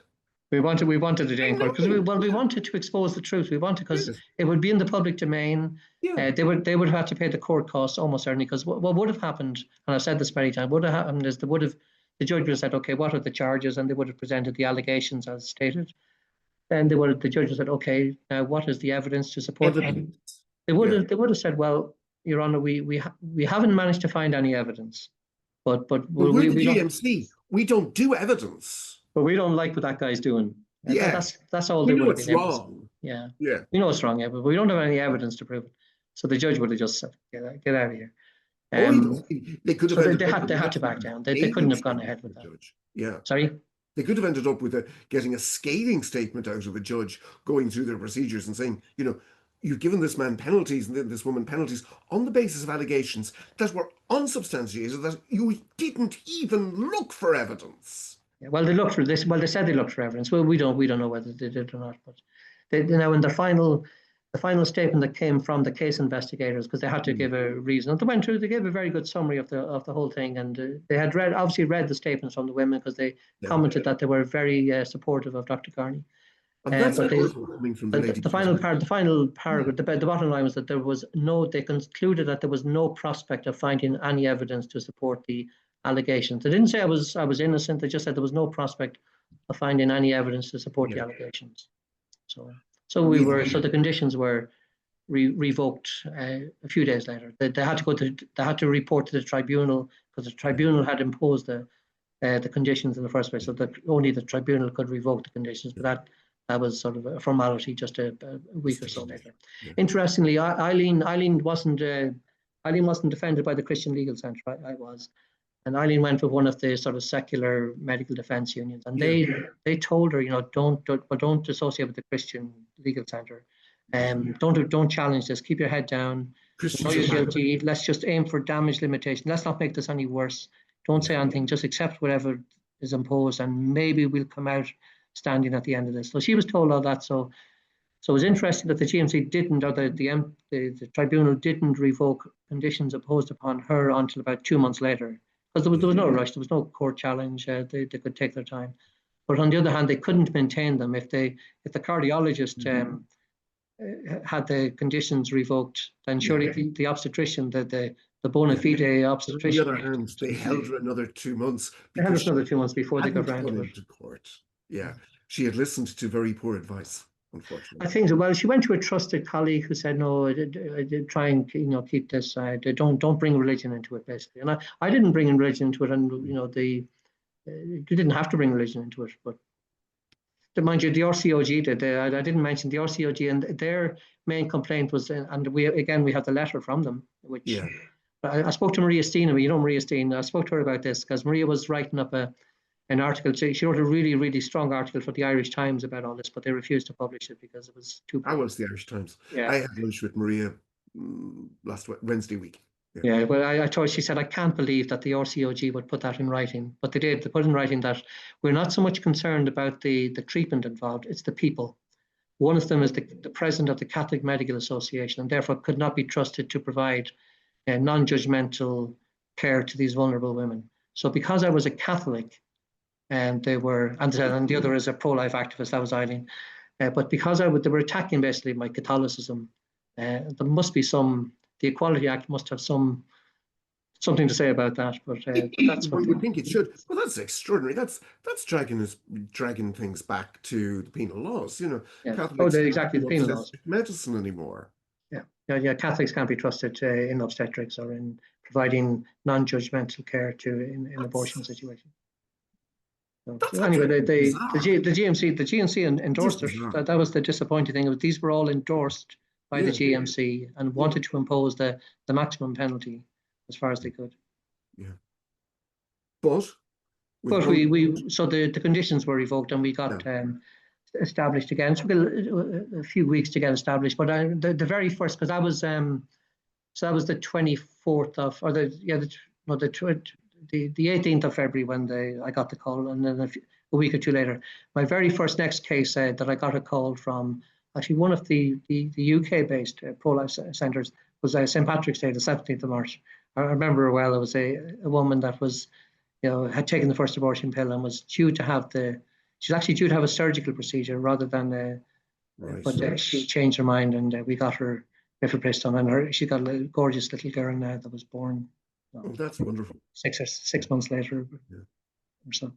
We wanted the day in court because we wanted to expose the truth. We wanted, because it would be in the public domain. They would have had to pay the court costs almost certainly, because what would have happened, and I've said this many times, what would have happened is the judge would have said, okay, what are the charges, and they would have presented the allegations as stated. Then the judge would have said, okay, now what is the evidence to support it? They would have said, well, Your Honour, we haven't managed to find any evidence, but we're the GMC. We don't do evidence. But we don't like what that guy's doing. That's all they would have been able to say. We know it's wrong, but we don't have any evidence to prove it. So the judge would have just said, get out of here. They could have so ended they up had to back down. They couldn't have gone ahead with that. Judge. Yeah. Sorry? They could have ended up with getting a scathing statement out of a judge going through their procedures and saying, you've given this man penalties and this woman penalties on the basis of allegations that were unsubstantiated, that you didn't even look for evidence. Yeah, well, they looked for this. Well, they said they looked for evidence. Well, we don't know whether they did or not. But now in the final statement that came from the case investigators, because they had to give a reason. They gave a very good summary of the whole thing, and they had obviously read the statements from the women, because they commented that they were very supportive of Dr. Kearney. And that's coming from the lady. The final paragraph, the bottom line was that they concluded that there was no prospect of finding any evidence to support the allegations. They didn't say I was innocent. They just said there was no prospect of finding any evidence to support the allegations. So the conditions were revoked a few days later. They had to report to the tribunal, because the tribunal had imposed the conditions in the first place, so that only the tribunal could revoke the conditions. But that was sort of a formality just a week or so later. Yeah. Interestingly, Eileen wasn't defended by the Christian Legal Centre. I was. And Eileen went with one of the sort of secular medical defence unions, and they told her, don't associate with the Christian Legal Centre, don't challenge this. Keep your head down. Know you're guilty. Let's just aim for damage limitation. Let's not make this any worse. Don't say anything. Just accept whatever is imposed, and maybe we'll come out standing at the end of this. So she was told all that. So it was interesting that the GMC didn't, or the tribunal didn't revoke conditions imposed upon her until about 2 months later. Because there was no rush, there was no court challenge. They could take their time, but on the other hand, they couldn't maintain them if the cardiologist had the conditions revoked. Then surely the obstetrician, the bona fide obstetrician. On the other hand, they held her another 2 months. They held her another 2 months before they got round to it. Court. Yeah, she had listened to very poor advice. Unfortunately, I think so. Well, she went to a trusted colleague who said, "No, I did try and keep this. Don't bring religion into it, basically." And I didn't bring in religion into it, and you didn't have to bring religion into it. But mind you, the RCOG did. I didn't mention the RCOG, and their main complaint was, and we have the letter from them, which I spoke to Maria Steen. Maria Steen. I spoke to her about this because Maria was writing up an article. She wrote a really, really strong article for the Irish Times about all this, but they refused to publish it because it was too. I was the Irish Times. Yeah. I had lunch with Maria last Wednesday week. Yeah, well, I told her, she said, I can't believe that the RCOG would put that in writing, but they did. They put in writing that we're not so much concerned about the treatment involved, it's the people. One of them is the president of the Catholic Medical Association, and therefore could not be trusted to provide non-judgmental care to these vulnerable women. So because I was a Catholic, and they were, and the other is a pro-life activist, that was Eileen. But because they were attacking basically my Catholicism, there must be the Equality Act must have something to say about that. But that's what you would think it should. Well, that's extraordinary. That's dragging things back to the penal laws. Catholics exactly the penal laws. Medicine anymore. Yeah. Catholics can't be trusted in obstetrics or in providing non-judgmental care in abortion situations. So anyway, the GMC endorsed it. That was the disappointing thing. These were all endorsed by the GMC and wanted to impose the maximum penalty as far as they could. Yeah. But the conditions were revoked and we got established again. It took a few weeks to get established, but the very first, because that was that was the 24th of, or the 18th of February when I got the call, and then a week or two later, my very first next case that I got a call from actually one of the UK-based pro-life centres was St. Patrick's Day, the 17th of March. I remember well. It was a woman that was, had taken the first abortion pill and was due to have she's actually due to have a surgical procedure rather than, but she changed her mind and we got her replaced on, and she got a gorgeous little girl now that was born. Oh, that's wonderful. 6 months later. Yeah. Or so.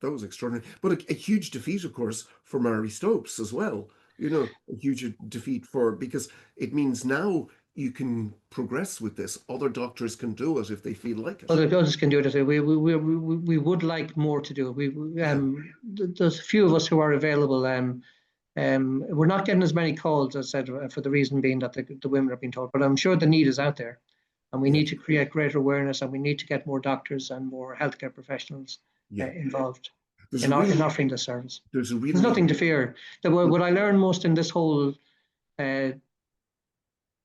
That was extraordinary. But a huge defeat, of course, for Mary Stopes as well. A huge defeat because it means now you can progress with this. Other doctors can do it if they feel like it. Other doctors can do it. We would like more to do it. There's a few of us who are available. We're not getting as many calls, as I said, for the reason being that the women are being told, but I'm sure the need is out there, and we need to create greater awareness, and we need to get more doctors and more healthcare professionals involved in offering the service. There's nothing to fear. What I learned most in this whole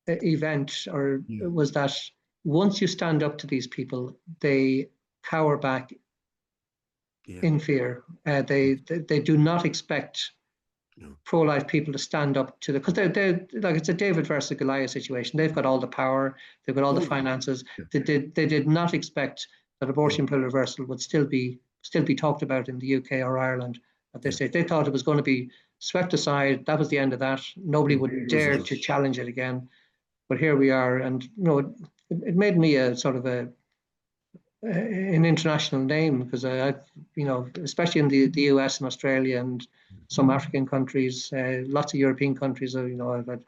event was that once you stand up to these people, they cower back in fear. They do not expect pro-life people to stand up to because they're like, it's a David versus Goliath situation. They've got all the power, they've got all the finances. They did not expect that abortion pill reversal would still be talked about in the UK or Ireland at this stage. They thought it was going to be swept aside. That was the end of that. Nobody would dare to challenge it again. But here we are, and it made me a sort of an international name, because I've, especially in the US and Australia and some African countries, lots of European countries, I've had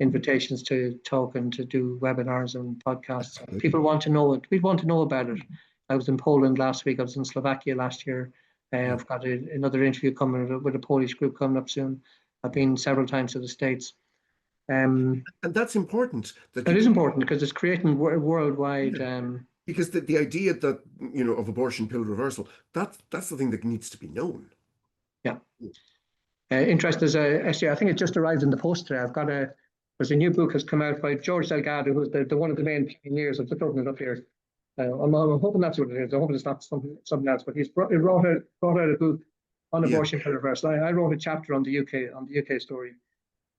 invitations to talk and to do webinars and podcasts. People want to know it. We want to know about it. I was in Poland last week. I was in Slovakia last year. I've got another interview coming with a Polish group coming up soon. I've been several times to the States. And that's important. It is important because it's creating worldwide. Because the idea that, of abortion pill reversal, that's the thing that needs to be known. Yeah. Interest is actually, I think it just arrived in the post today. There's a new book has come out by George Delgado, who's the one of the main pioneers. I've just opened it up here. I'm hoping that's what it is. I'm hoping it's not something else. But he wrote out a book on abortion pill reversal. I wrote a chapter on the UK story.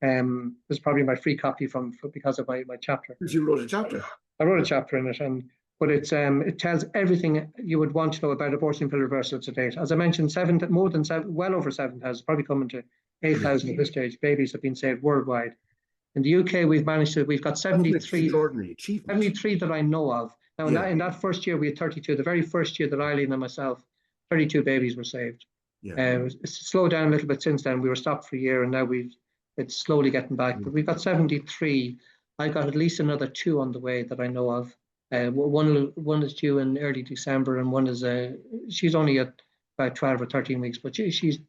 This is probably my free copy because of my chapter. You wrote a chapter. I wrote a chapter in it, but it tells everything you would want to know about abortion pill reversal to date. As I mentioned, well over 7,000, probably coming to 8,000 at this stage. Babies have been saved worldwide. In the UK, we've got 73. Extraordinary achievement. 73 that I know of. Now, in that first year, we had 32. The very first year that Eileen and myself, 32 babies were saved. It's slowed down a little bit since then. We were stopped for a year, and now it's slowly getting back. But we've got 73. I got at least another 2 on the way that I know of. One is due in early December, and one is she's only at about 12 or 13 weeks, but she's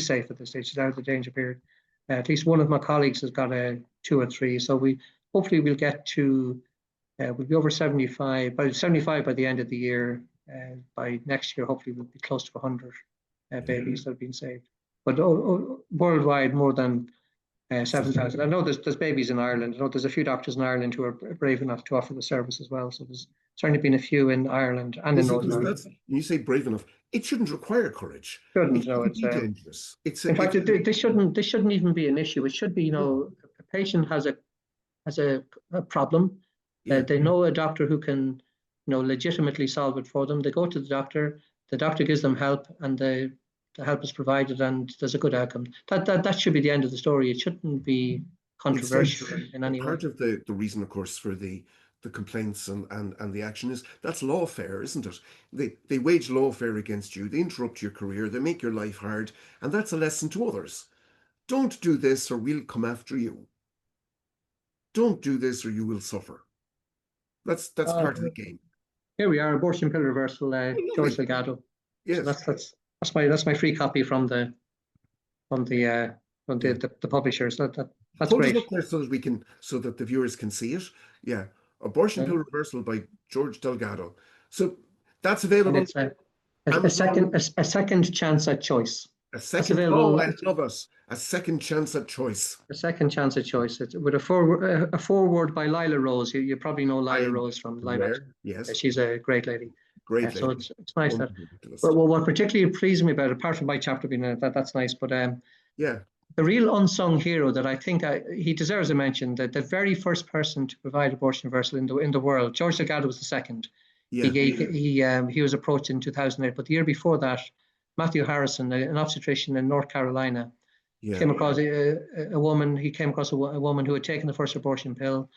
safe at this stage. She's out of the danger period. At least one of my colleagues has got 2 or 3. So hopefully we'll get to we'll be over 75 by the end of the year. By next year, hopefully we'll be close to 100 babies that have been saved. But worldwide, more than 7,000. I know there's babies in Ireland. I know there's a few doctors in Ireland who are brave enough to offer the service as well. So there's certainly been a few in Ireland and in Northern Ireland. You say brave enough. It shouldn't require courage. It's dangerous. In fact, this shouldn't even be an issue. It should be, a patient has a problem. They know a doctor who can, legitimately solve it for them. They go to the doctor gives them help, and the help is provided, and there's a good outcome. That should be the end of the story. It shouldn't be controversial in any way. Part of the reason, of course, for the complaints and the action is that's lawfare, isn't it? They wage lawfare against you. They interrupt your career. They make your life hard, and that's a lesson to others. Don't do this, or we'll come after you. Don't do this, or you will suffer. That's part of the game. Here we are, abortion pill reversal, George Delgado. Yes, so that's my free copy from the publishers. That's great. Hold it up there so that the viewers can see it. Yeah, abortion pill reversal by George Delgado. So that's available. And it's a second chance at choice. I love us. A second chance at choice. A second chance at choice. It's with a foreword by Lila Rose. You probably know Lila Rose from Lilac. Yes. She's a great lady. Great lady. So it's nice that. But what particularly pleased me about it, apart from my chapter being that's nice, but the real unsung hero that I think he deserves a mention, that the very first person to provide abortion reversal in the world, George Delgado was the second. Yeah. He was approached in 2008, but the year before that, Matthew Harrison, an obstetrician in North Carolina, came across a woman. He came across a woman who had taken the first abortion pill,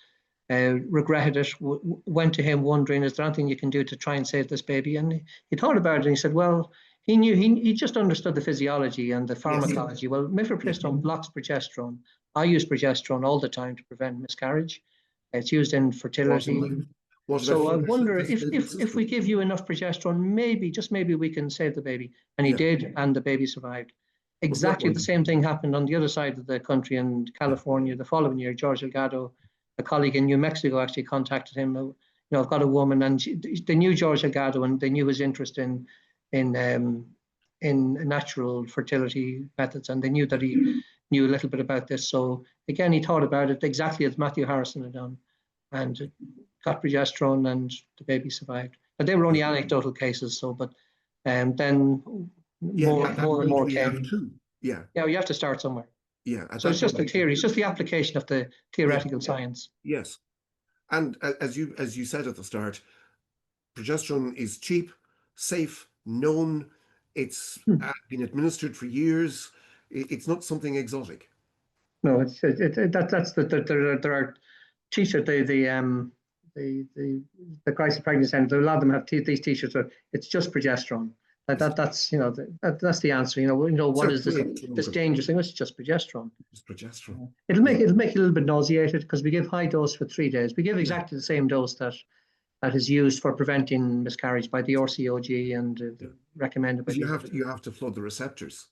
regretted it, went to him wondering, is there anything you can do to try and save this baby? And he thought about it, and he said, well, he knew, he just understood the physiology and the pharmacology. Yes. Well, mifepristone blocks progesterone. I use progesterone all the time to prevent miscarriage. It's used in fertility. So I wonder if we give you enough progesterone, maybe, just maybe, we can save the baby. And he did, and the baby survived. Exactly the same thing happened on the other side of the country in California the following year. George Delgado, a colleague in New Mexico, actually contacted him. You know, I've got a woman, and they knew George Delgado, and they knew his interest in natural fertility methods, and they knew that he knew a little bit about this. So again, he thought about it exactly as Matthew Harrison had done, and got progesterone, and the baby survived. But they were only anecdotal cases. So, but then more and more came. Yeah, you have to start somewhere. Yeah. So it's just the theory. It's just the application of the theoretical science. Yes. And as you said at the start, progesterone is cheap, safe, known. It's been administered for years. It's not something exotic. No, that's there are t-shirts. The crisis pregnancy centers. A lot of them have these t-shirts. It's just progesterone. That's that's the answer. What is this dangerous thing? It's just progesterone. It's progesterone. It'll make you a little bit nauseated because we give high dose for 3 days. We give exactly the same dose that is used for preventing miscarriage by the RCOG and recommended by. You have to flood the receptors.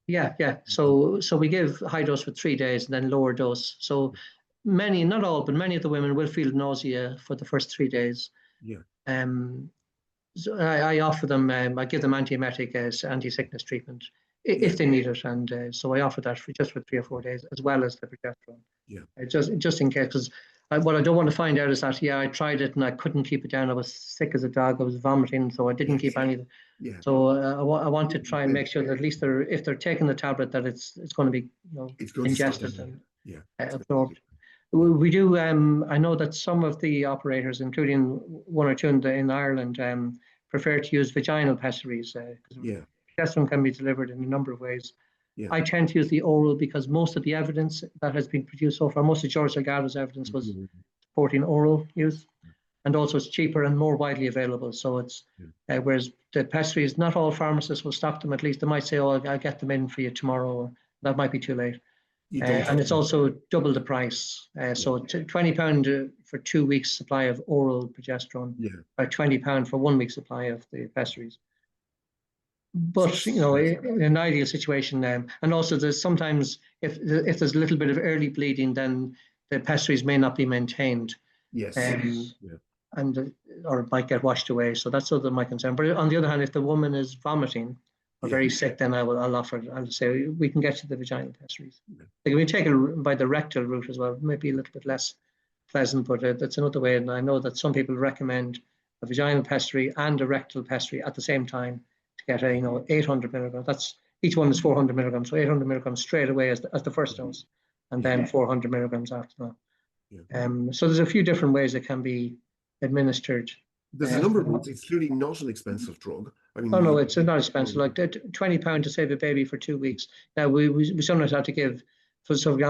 Yeah. So we give high dose for 3 days and then lower dose. So many, not all, but many of the women will feel nausea for the first 3 days. Yeah. So I offer them, I give them antiemetic as anti-sickness treatment if they need it, and so I offer that for 3 or 4 days as well as the progesterone. Yeah. Just in case, because what I don't want to find out is that I tried it and I couldn't keep it down. I was sick as a dog. I was vomiting, so I didn't keep any. Yeah. So I want to try and make sure that at least if they're taking the tablet, that it's going to be ingested and absorbed. We do. I know that some of the operators, including one or two in Ireland, prefer to use vaginal pessaries because progesterone can be delivered in a number of ways. Yeah. I tend to use the oral because most of the evidence that has been produced so far, most of George Delgado's evidence was supporting oral use, and also it's cheaper and more widely available. So it's whereas the pessaries, not all pharmacists will stock them. At least they might say, "Oh, I'll get them in for you tomorrow," or that might be too late. And it's also double the price. So £20 for 2 weeks supply of oral progesterone, or £20 for 1 week supply of the pessaries. But in an ideal situation, and also there's sometimes if there's a little bit of early bleeding, then the pessaries may not be maintained. Yes. And or it might get washed away. So that's sort of my concern. But on the other hand, if the woman is vomiting or very sick, then I'll say we can get you the vaginal pessaries. Like we take it by the rectal route as well. It might be a little bit less pleasant, but that's another way. And I know that some people recommend a vaginal pessary and a rectal pessary at the same time to get 800 milligrams. That's each one is 400 milligrams, so 800 milligrams straight away as the first dose, and then 400 milligrams after that. So there's a few different ways it can be administered. There's a number of ones. It's clearly not an expensive drug. I mean, no, it's not expensive. Like £20 to save a baby for 2 weeks. Now we sometimes have to give. So for example,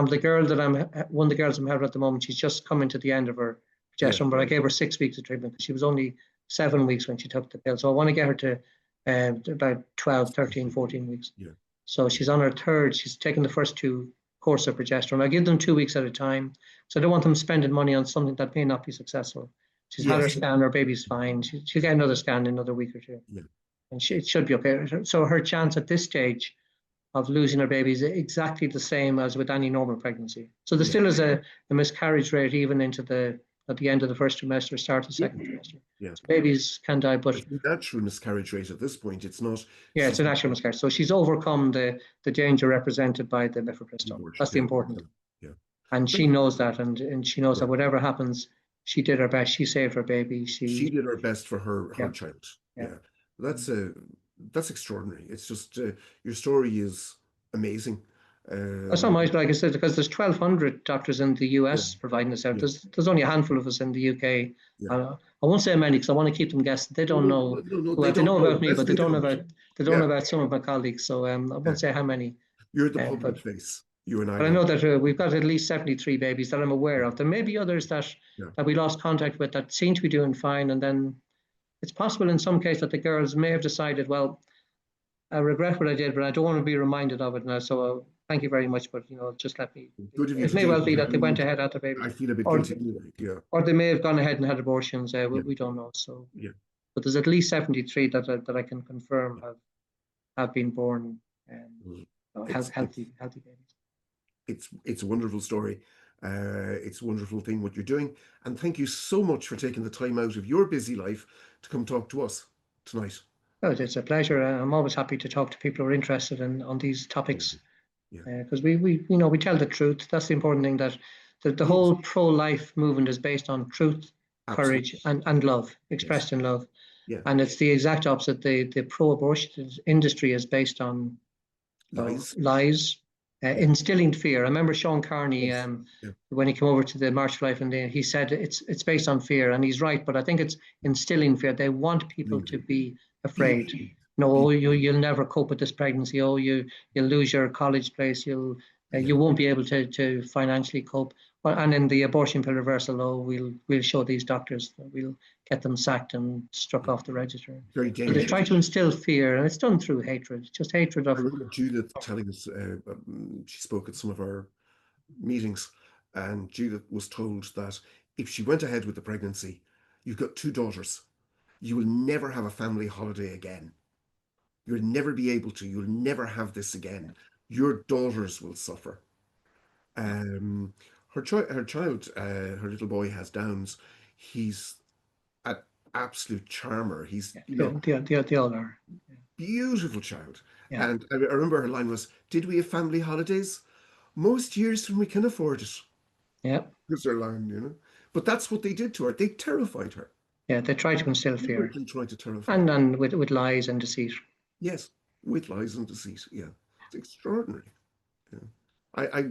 one of the girls I'm having at the moment, she's just coming to the end of her progesterone, but I gave her 6 weeks of treatment because she was only 7 weeks when she took the pill. So I want to get her to about 12, 13, 14 weeks. Yeah. So she's on her third. She's taken the first 2 courses of progesterone. I give them 2 weeks at a time. So I don't want them spending money on something that may not be successful. She's had her scan, her baby's fine. She'll get another scan in another week or 2. Yeah. And it should be okay. So her chance at this stage of losing her baby is exactly the same as with any normal pregnancy. So there still is a miscarriage rate even at the end of the first trimester, start of the second trimester. Yeah. So babies can die, but it's a natural miscarriage rate at this point. It's not. Yeah, it's a natural miscarriage. So she's overcome the danger represented by the mifepristone. That's the important thing. Yeah. And she knows that, and she knows that whatever happens, she did her best. She saved her baby. She did her best for her child. Yeah. That's extraordinary. It's just your story is amazing. That's not much, like I said, because there's 1,200 doctors in the US providing this out. There's only a handful of us in the UK. I won't say many because I want to keep them guessing. They don't know. They know about me, but they don't know about some of my colleagues. So I won't say how many. You're the public face. You and I. But I know that we've got at least 73 babies that I'm aware of. There may be others that we lost contact with that seem to be doing fine, and then it's possible in some cases that the girls may have decided, well, I regret what I did, but I don't want to be reminded of it now. So thank you very much, but just let me. It may well be that they went ahead at the baby. I feel a bit guilty. Or they may have gone ahead and had abortions. We don't know. So but there's at least 73 that I can confirm have been born healthy babies. It's a wonderful story. It's a wonderful thing what you're doing, and thank you so much for taking the time out of your busy life to come talk to us tonight. Oh, it's a pleasure. I'm always happy to talk to people who are interested on these topics, because we tell the truth. That's the important thing, that the whole pro-life movement is based on truth, courage, and love, expressed in love. Yeah. And it's the exact opposite. The pro-abortion industry is based on lies, instilling fear. I remember Sean Kearney, when he came over to the March for Life, and he said it's based on fear, and he's right. But I think it's instilling fear. They want people to be afraid. No, you'll never cope with this pregnancy. Oh, you'll lose your college place. You won't be able to financially cope. Well, and in the abortion pill reversal, we'll show these doctors that we'll get them sacked and struck off the register. Very dangerous. So they try to instill fear, and it's done through hatred. Just hatred of. I remember Judith telling us, she spoke at some of our meetings, and Judith was told that if she went ahead with the pregnancy, you've got 2 daughters, you will never have a family holiday again. You'll never be able to. You'll never have this again. Your daughters will suffer. Her child, her little boy has Downs. He's an absolute charmer. He's the all are. Beautiful child. And I remember her line was, "Did we have family holidays? Most years when we can afford it." Yeah. That's their line, But that's what they did to her. They terrified her. Yeah, they tried to instill fear. They tried to terrify her. And with lies and deceit. Yes, with lies and deceit. Yeah, it's extraordinary. Yeah. I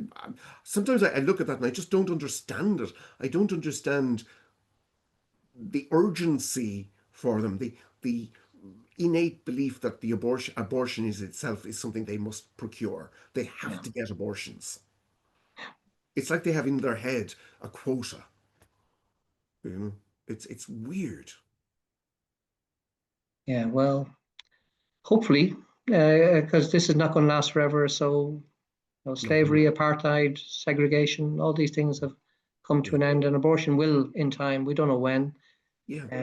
sometimes I look at that and I just don't understand it. I don't understand the urgency for them, the innate belief that the abortion is itself is something they must procure. They have to get abortions. It's like they have in their head a quota. It's weird. Yeah, well, hopefully, because this is not going to last forever. So, slavery, apartheid, segregation, all these things have come to an end, and abortion will, in time, we don't know when,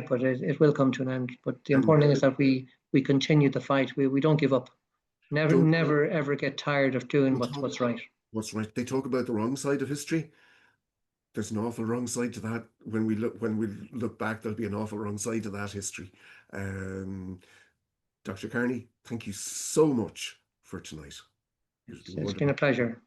but it will come to an end. But the important thing is that we continue the fight. We don't give up. Never ever get tired of doing what's right. What's right. They talk about the wrong side of history. There's an awful wrong side to that. When we look back, there'll be an awful wrong side to that history. Dr. Kearney, thank you so much for tonight. It's been a pleasure.